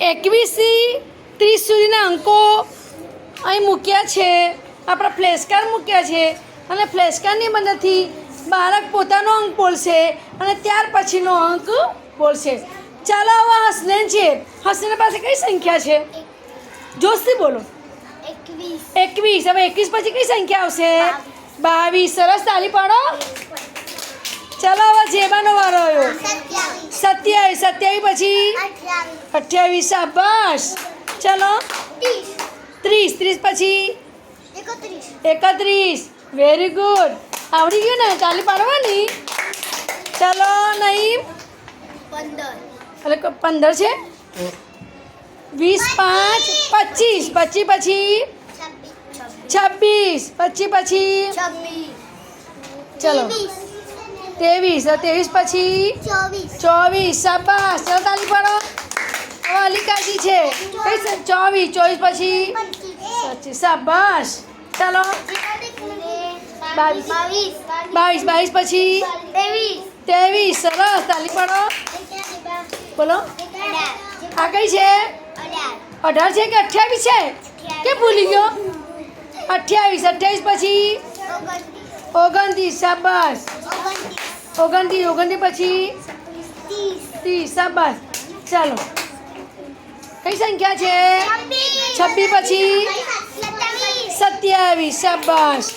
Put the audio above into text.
21 થી 30 સુધીના અંકો અહીં મૂક્યા છે, આપણા ફ્લેશકાર્ડ મૂક્યા છે અને ફ્લેશકાર્ડની મદદથી બાળક પોતાનો અંક બોલશે અને ત્યાર પછીનો અંક બોલશે. ચાલો હવે હસનેન છે. હસનેન પાસે કઈ સંખ્યા છે? જોશથી બોલો. 21. હવે 21 પછી કઈ સંખ્યા આવશે? 22. સરસ, તાલી પાડો. ચાલો હવે જેબાનો વારો આવ્યો. 27. 27 પછી 28. શાબાશ. ચલો 30. 30 પછી 31. Very good. આવડી ગયું ને? તાલી પાડવાની. ચલો નહીં 15 છે. 20 5 25. 25 પછી 26. 25 પછી ચલો 23. 23 પછી 24. શાબાશ. ચલો તાલી પાડો. હવે અલિકાજી છે. કઈ 24. 24 પછી 25. શાબાશ. ચાલો 22 પછી 23. સરસ, તાલી પાડો. બોલો. આ કઈ છે? 18 છે કે 28 છે? કે ભૂલી ગયો? 28 પછી 29. શાબાશ. 29 પછી 30. શાબાશ. ચાલો કઈ સંખ્યા છે? 26 પછી 27. શાબાશ.